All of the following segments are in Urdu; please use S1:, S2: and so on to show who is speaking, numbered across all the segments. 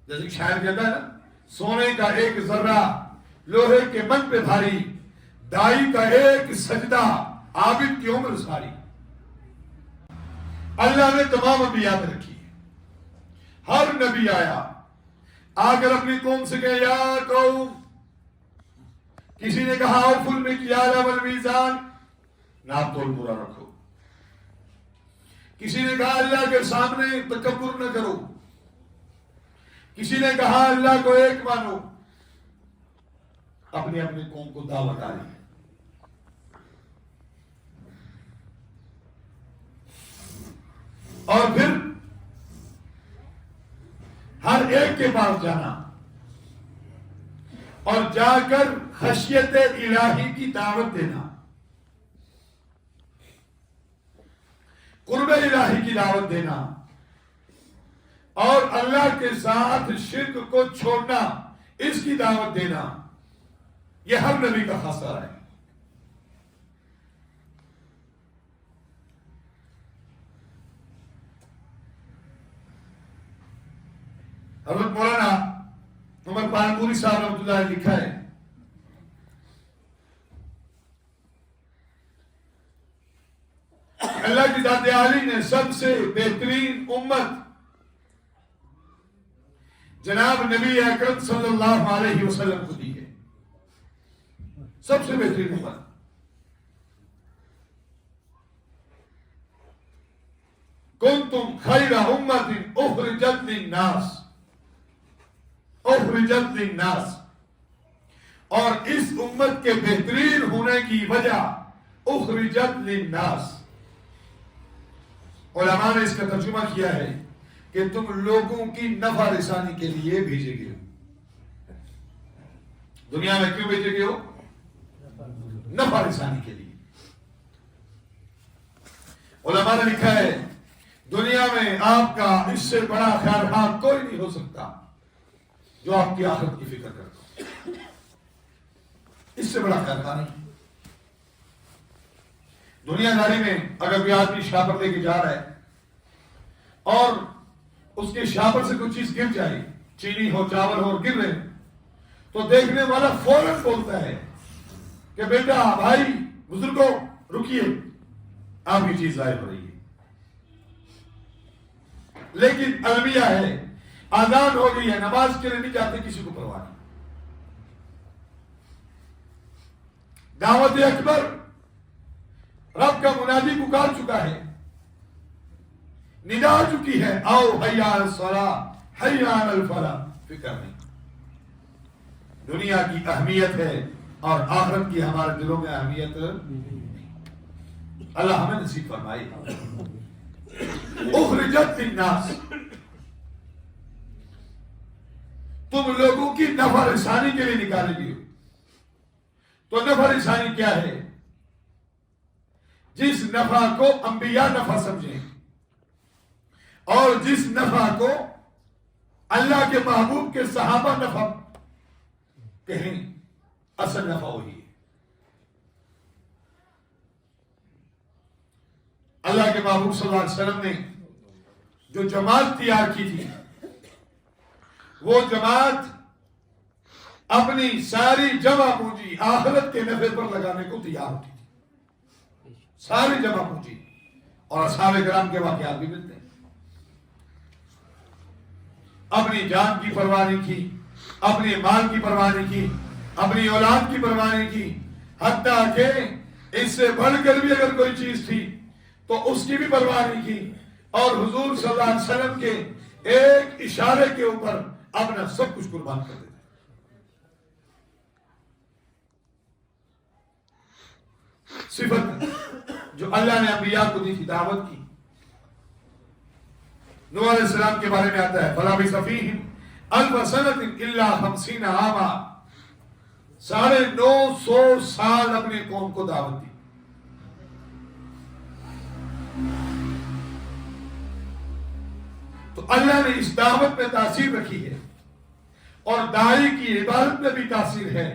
S1: جیسے کہ شاعر کہتا ہے نا، سونے کا ایک ذرہ لوہے کے من پہ بھاری، دائی کا ایک سجدہ عابد کی عمر ساری۔ اللہ نے تمام انبیاء میں رکھی ہے۔ ہر نبی آیا آ کر اپنی قوم سے کہے یا قوم، کسی نے کہا اوفوا المکیال والمیزان، ناپ تول پورا رکھو۔ کسی نے کہا اللہ کے سامنے تکبر نہ کرو۔ کسی نے کہا اللہ کو ایک مانو۔ اپنی اپنی قوم کو دعوت آ رہی ہے۔ اور پھر ہر ایک کے پاس جانا اور جا کر خشیت الہی کی دعوت دینا، قرب الہی کی دعوت دینا، اور اللہ کے ساتھ شرک کو چھوڑنا، اس کی دعوت دینا، یہ ہر نبی کا خاصہ ہے۔ حضرت مولانا عمر پانپوری صاحب رحمۃ اللہ نے لکھا ہے، اللہ کی ذات عالی نے سب سے بہترین امت جناب نبی اکرم صلی اللہ علیہ وسلم کو دی ہے، سب سے بہترین امت۔ کنتم خیر امت اخرجت للناس، اخرجت للناس، اور اس امت کے بہترین ہونے کی وجہ اخرجت للناس، علماء نے اس کا ترجمہ کیا ہے کہ تم لوگوں کی نفع رسانی کے لیے بھیجے گئے ہو۔ دنیا میں کیوں بھیجے گئے ہو؟ نفع رسانی کے لیے۔ علماء نے لکھا ہے دنیا میں آپ کا اس سے بڑا خیر خواہ کوئی نہیں ہو سکتا جو آپ کی آخرت کی فکر کرتا ہو، اس سے بڑا خیر خواہ نہیں۔ دنیا داری میں اگر کوئی آدمی شاپر لے کے جا رہا ہے اور اس کے شاپر سے کوئی چیز گر جائے، چینی ہو چاول ہو اور گر رہے، تو دیکھنے والا فوراً بولتا ہے کہ بیٹا بھائی بزرگوں رکیے، آپ کی چیز ضائع ہو رہی ہے۔ لیکن المیہ ہے، آزان ہو گئی ہے، نماز کے لیے نہیں جاتے، کسی کو پرواہ نہیں۔ دعوت اکبر رب کا منادی پکار چکا ہے، ندا چکی ہے، آؤ حی علی الصلاۃ حی علی الفلاح، فکر نہیں۔ دنیا کی اہمیت ہے اور آخرت کی ہمارے دلوں میں اہمیت نہیں۔ اللہ ہمیں نصیب فرمائے۔ اخرجت للناس، تم لوگوں کی نفع رسانی کے لیے نکالے گئے ہو۔ تو نفع رسانی کیا ہے؟ جس نفع کو انبیاء نفع سمجھیں اور جس نفع کو اللہ کے محبوب کے صحابہ نفع کہیں، اصل نفع وہی ہے۔ اللہ کے محبوب صلی اللہ علیہ وسلم نے جو جماعت تیار کی تھی، وہ جماعت اپنی ساری جمع پونجی آخرت کے نفع پر لگانے کو تیار ہوتی تھی، ساری جمع پونجی۔ اور اصحاب کرام کے واقعات بھی ملتے ہیں۔ اپنی جان کی پرواہ نہیں کی، اپنے مال کی پرواہ نہیں کی، اپنی اولاد کی پرواہ نہیں کی، حتیٰ کہ اس سے بڑھ کر بھی اگر کوئی چیز تھی تو اس کی بھی پرواہ نہیں کی، اور حضور صلی اللہ علیہ وسلم کے ایک اشارے کے اوپر اپنا سب کچھ قربان کر دیتے۔ صفت جو اللہ نے انبیاء کو دی تھی، دعوت کی۔ نوح علیہ السلام کے بارے میں آتا ہے فَلَبِثَ فِيهِمْ أَلْفَ سَنَةٍ إِلَّا 50 عاما، 950 سال اپنی قوم کو دعوت دی۔ تو اللہ نے اس دعوت میں تاثیر رکھی ہے، اور داعی کی عبادت میں بھی تاثیر ہے،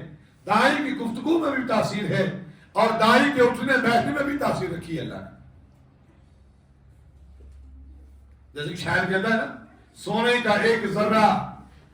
S1: داعی کی گفتگو میں بھی تاثیر ہے، اور داعی کے اٹھنے بیٹھنے میں بھی تاثیر رکھی ہے اللہ نے۔ جیسے کہ شاعر کہتا ہے نا، سونے کا ایک ذرہ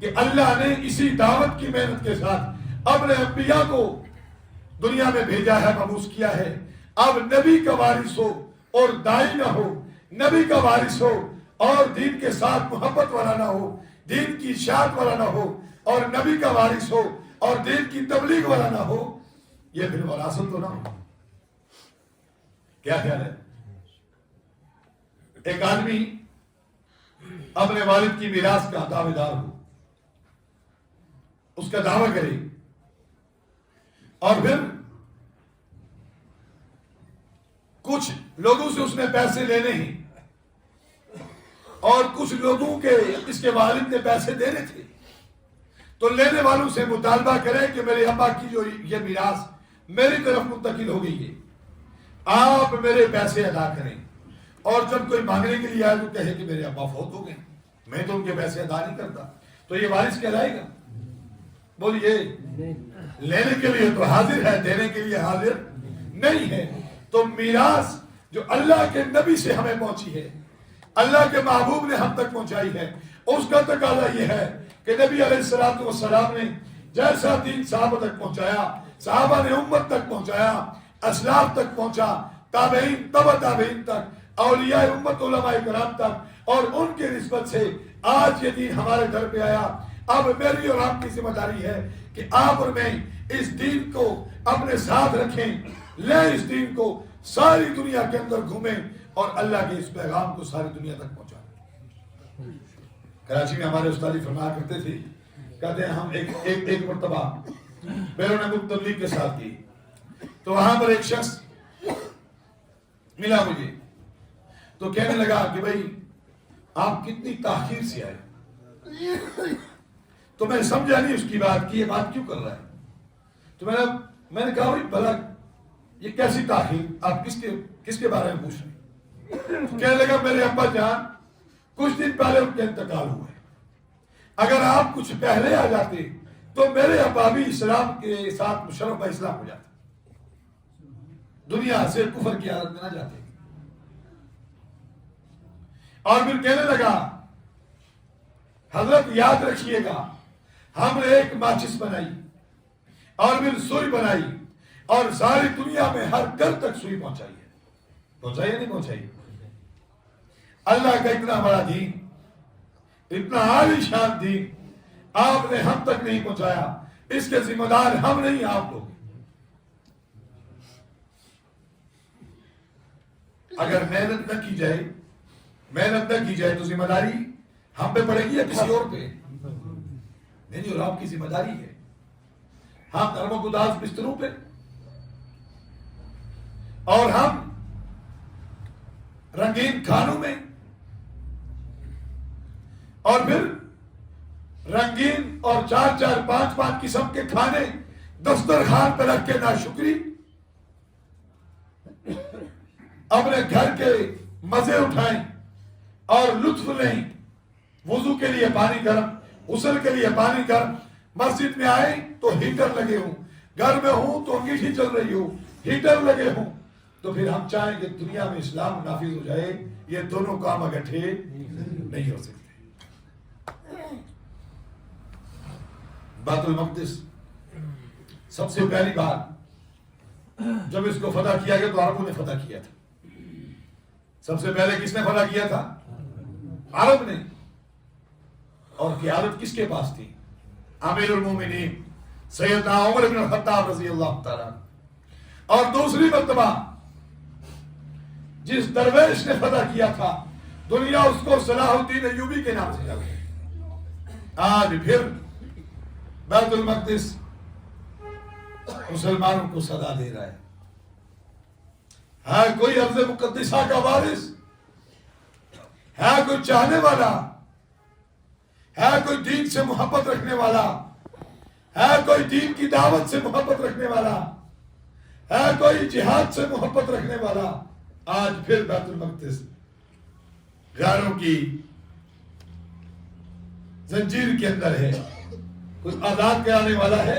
S1: کہ اللہ نے اسی دعوت کی محنت کے ساتھ اپنے انبیاء کو دنیا میں بھیجا ہے، مبعوث کیا ہے۔ اب نبی کا وارث ہو اور دائی نہ ہو، نبی کا وارث ہو اور دین کے ساتھ محبت والا نہ ہو، دین کی اشاعت والا نہ ہو، اور نبی کا وارث ہو اور دین کی تبلیغ والا نہ ہو، یہ پھر وراثت تو نہ ہو۔ کیا خیال ہے؟ ایک آدمی اپنے والد کی میراث کا دعوے دار ہو، اس کا دعویٰ کرے، اور پھر کچھ لوگوں سے اس نے پیسے لینے ہیں اور کچھ لوگوں کے اس کے والد نے پیسے دینے تھے، تو لینے والوں سے مطالبہ کرے کہ میرے ابا کی جو یہ میراث میری طرف منتقل ہو گئی ہے، آپ میرے پیسے ادا کریں، اور جب کوئی مانگنے کے لیے آئے تو کہے کہ میرے ابا فوت ہو گئے، میں تو ان کے پیسے ادا نہیں کرتا، تو یہ وارث کہلائے گا؟ بولیے، لینے کے لیے تو حاضر ہے، دینے کے لیے حاضر نہیں ہے۔ تو میراث جو اللہ کے نبی سے ہمیں پہنچی ہے، اللہ کے محبوب نے ہم تک پہنچائی ہے، اس کا تقاضا یہ ہے کہ نبی علیہ السلام نے جیسا دین صحابہ تک پہنچایا، صحابہ نے امت تک پہنچایا، اسلاف تک پہنچا، تابعین، تبع تابعین تک، اولیاء امت، علماء کرام تک، اور ان کے نسبت سے آج یہ دین ہمارے گھر پہ آیا۔ اب میری اور آپ کی ذمہ داری ہے کہ آپ اور میں اس دین کو اپنے ساتھ رکھیں، لیں اس دین کو، ساری دنیا کے اندر گھومیں اور اللہ کے اس پیغام کو ساری دنیا تک پہنچائیں۔ کراچی میں ہمارے استاد فرمایا کرتے تھے، کہتے ہیں ہم ایک مرتبہ بیرون ملک تبلیغ کے ساتھ کی، تو وہاں پر ایک شخص ملا مجھے، تو کہنے لگا کہ بھائی آپ کتنی تاخیر سے آئے، تو میں سمجھا نہیں اس کی بات کی، یہ بات کیوں کر رہا ہے، تو میں نے کہا بھائی بھلا یہ کیسی تاخیر، آپ کس کے بارے میں پوچھ رہے ہیں؟ کہنے لگا میرے ابا جان کچھ دن پہلے ان کے انتقال ہوئے، اگر آپ کچھ پہلے آ جاتے تو میرے ابا بھی اسلام کے ساتھ مشرف اسلام ہو جاتے، دنیا سے کفر کی حالت میں نہ جاتے۔ اور پھر کہنے لگا حضرت یاد رکھیے گا، ہم نے ایک ماچس بنائی اور پھر سوئی بنائی اور ساری دنیا میں ہر گھر تک سوئی پہنچائی ہے، پہنچائی یا نہیں پہنچائی؟ اللہ کا اتنا بڑا دین، اتنا عالی شان دین آپ نے ہم تک نہیں پہنچایا، اس کے ذمہ دار ہم نہیں، آپ لوگ۔ اگر محنت نہ کی جائے تو ذمہ داری ہم پہ پڑے گی یا کسی اور پہ؟ نہیں، اور آپ کی ذمہ داری ہے۔ ہم نرم گداز بستروں پہ، اور ہم رنگین کھانوں میں، اور پھر رنگین اور 4 5 قسم کے کھانے دسترخوان پہ رکھ کے ناشکری، اپنے گھر کے مزے اٹھائیں اور لطف لیں، وضو کے لیے پانی گرم، غسل کے لیے پانی گرم، مسجد میں آئے تو ہیٹر لگے ہوں، گھر میں ہوں تو انگیٹھی چل رہی ہو، ہیٹر لگے ہوں، تو پھر ہم چاہیں کہ دنیا میں اسلام نافذ ہو جائے، یہ دونوں کام اکٹھے نہیں ہو سکتے۔ بیت المقدس سب سے پہلی بار جب اس کو فتح کیا گیا تو عربوں نے فتح کیا تھا۔ سب سے پہلے کس نے فتح کیا تھا؟ عرب نے۔ اور قیادت کس کے پاس تھی؟ امیر المومنین سیدنا عمر بن الخطاب رضی اللہ تعالیٰ۔ اور دوسری مرتبہ جس درویش نے فتح کیا تھا دنیا، اس کو صلاح الدین ایوبی کے نام سے جاتے ہیں۔ آج پھر بیت المقدس مسلمانوں کو صدا دے رہا ہے۔ ہے کوئی ارض مقدسہ کا وارث؟ ہے کوئی چاہنے والا؟ ہے کوئی دین سے محبت رکھنے والا؟ ہے کوئی دین کی دعوت سے محبت رکھنے والا؟ ہے کوئی جہاد سے محبت رکھنے والا؟ آج پھر بیت المقدس غیروں کی زنجیر کے اندر ہے، کوئی آزاد کرانے والا ہے،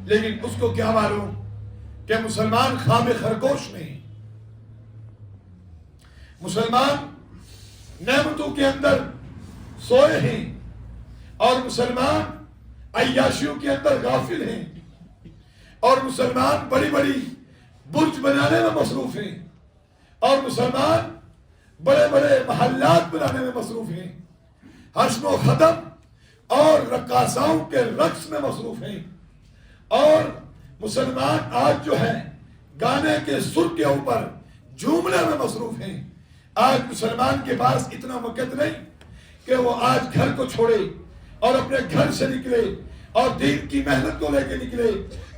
S1: لیکن اس کو کیا معلوم کہ مسلمان خواب خرگوش نہیں، مسلمان نعمتوں کے اندر سوئے ہیں اور مسلمان عیاشیوں کے اندر غافل ہیں اور مسلمان بڑی بڑی برج بنانے میں مصروف ہیں اور مسلمان بڑے بڑے محلات بنانے میں مصروف ہیں، حشم و ختم اور رقاصاؤں کے رقص میں مصروف ہیں، اور مسلمان آج جو ہے گانے کے سر کے اوپر جھومنے میں مصروف ہیں۔ آج مسلمان کے پاس اتنا وقت نہیں کہ وہ آج گھر کو چھوڑے اور اپنے گھر سے نکلے اور دین کی محنت کو لے کے نکلے،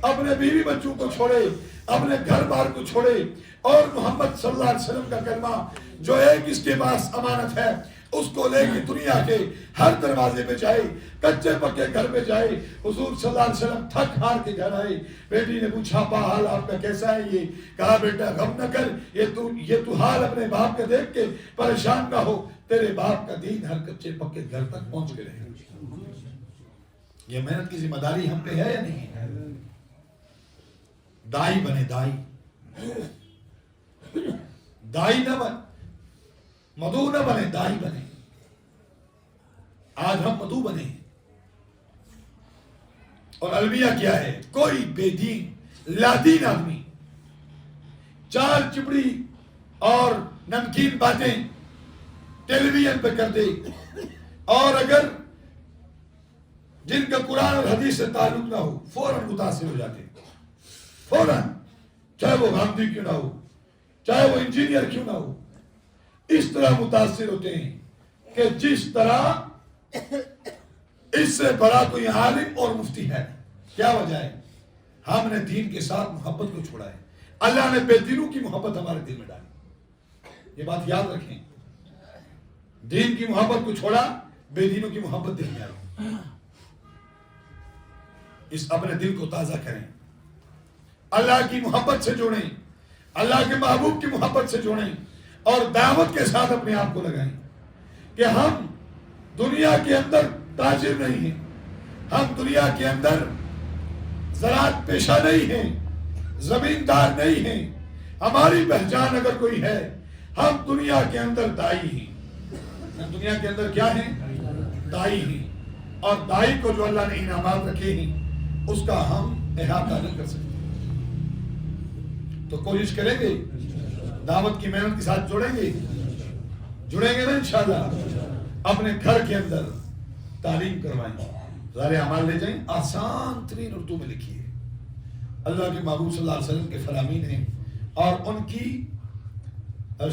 S1: اپنے بیوی بچوں کو چھوڑے، اپنے گھر بار کو چھوڑے اور محمد صلی اللہ علیہ وسلم کا کلمہ جو ایک اس کے پاس امانت ہے اس کو لے کے دنیا کے ہر دروازے پہ جائے، کچے پکے گھر پہ جائے۔ حضور صلی اللہ علیہ وسلم تھک ہار کے گھر آئے، بیٹی نے پوچھا با حال آپ کا کیسا ہے؟ یہ کہا بیٹا غم نہ کر، یہ تو حال اپنے باپ کا دیکھ کے پریشان نہ ہو، تیرے باپ کا دین ہر کچے پکے گھر تک پہنچ کے رہے۔ یہ محنت کی ذمہ داری ہم پہ ہے یا نہیں ہے؟ دائی بنے، دائی نہ بن، مدعو نہ بنے، دائی بنے۔ آج ہم مدعو بنے اور المیہ کیا ہے؟ کوئی بے دین لادین آدمی چار چپڑی اور نمکین باتیں ٹیلی ویژن پہ کر دے، اور اگر جن کا قرآن اور حدیث سے تعلق نہ ہو فوراً متاثر ہو جاتے، فوراً، چاہے وہ گاندھی کیوں نہ ہو، چاہے وہ انجینئر کیوں نہ ہو، اس طرح متاثر ہوتے ہیں کہ جس طرح اس سے بڑا کوئی عالم اور مفتی ہے۔ کیا وجہ ہے؟ ہم نے دین کے ساتھ محبت کو چھوڑا ہے۔ اللہ نے بے دینوں کی محبت ہمارے دل میں ڈالی، یہ بات یاد رکھیں۔ دین کی محبت کو چھوڑا، بے دینوں کی محبت دل میں آئی۔ اس اپنے دل کو تازہ کریں، اللہ کی محبت سے جوڑیں، اللہ کے محبوب کی محبت سے جوڑیں اور دعوت کے ساتھ اپنے آپ کو لگائیں کہ ہم دنیا کے اندر تاجر نہیں ہیں، ہم دنیا کے اندر زراعت پیشہ نہیں ہیں، زمیندار نہیں ہیں، ہماری پہچان اگر کوئی ہے ہم دنیا کے اندر دائی ہیں۔ ہم دنیا کے اندر کیا ہیں؟ دائی ہیں، اور دائی کو جو اللہ نے انعامات رکھے ہیں اس کا ہم احاطہ نہیں کر سکتے۔ تو کوشش کریں گے، دعوت کی محنت کے ساتھ جڑیں گے نا انشاءاللہ۔ اپنے گھر کے اندر تعلیم کروائیں، ظاہر اعمال لے جائیں، آسان ترین اردو میں لکھیے۔ اللہ کے محبوب صلی اللہ علیہ وسلم کے فرامین ہیں اور ان کی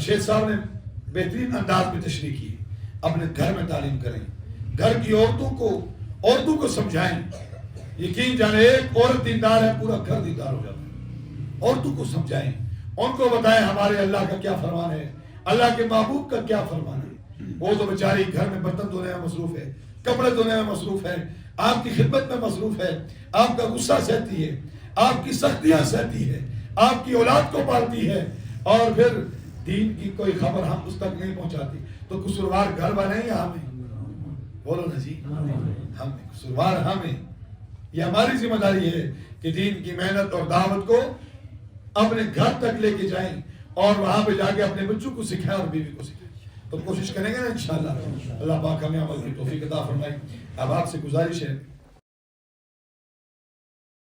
S1: شیخ صاحب نے بہترین انداز میں تشریح کی۔ اپنے گھر میں تعلیم کریں، گھر کی عورتوں کو سمجھائیں۔ یقین جانے ایک عورت دیندار ہے، پورا گھر دیندار ہو جاتا ہے۔ عورتوں کو سمجھائیں، ان کو بتائیں ہمارے اللہ کا کیا فرمان ہے، اللہ کے محبوب کا کیا فرمان ہے۔ وہ تو بیچاری گھر میں برتن دھونے میں مصروف ہے، کپڑے دھونے میں مصروف ہے، آپ کی خدمت میں مصروف ہے، آپ کا غصہ سہتی ہے، آپ کی سختیاں سہتی ہے، آپ کی اولاد کو پالتی ہے، اور پھر دین کی کوئی خبر ہم اس تک نہیں پہنچاتی۔ تو قصوروار گھر والے ہیں یا ہمیں؟ بولو نا جی، ہم قصوروار ہمیں۔ یہ ہماری ذمہ داری ہے کہ دین کی محنت اور دعوت کو اپنے گھر تک لے کے جائیں اور وہاں پہ جا کے اپنے بچوں کو سکھائیں اور بیوی کو سکھائیں۔ تو کوشش کریں گے نا انشاءاللہ۔ اللہ پاک ہمیں عمل کی توفیق عطا فرمائے۔ اب آپ سے گزارش ہے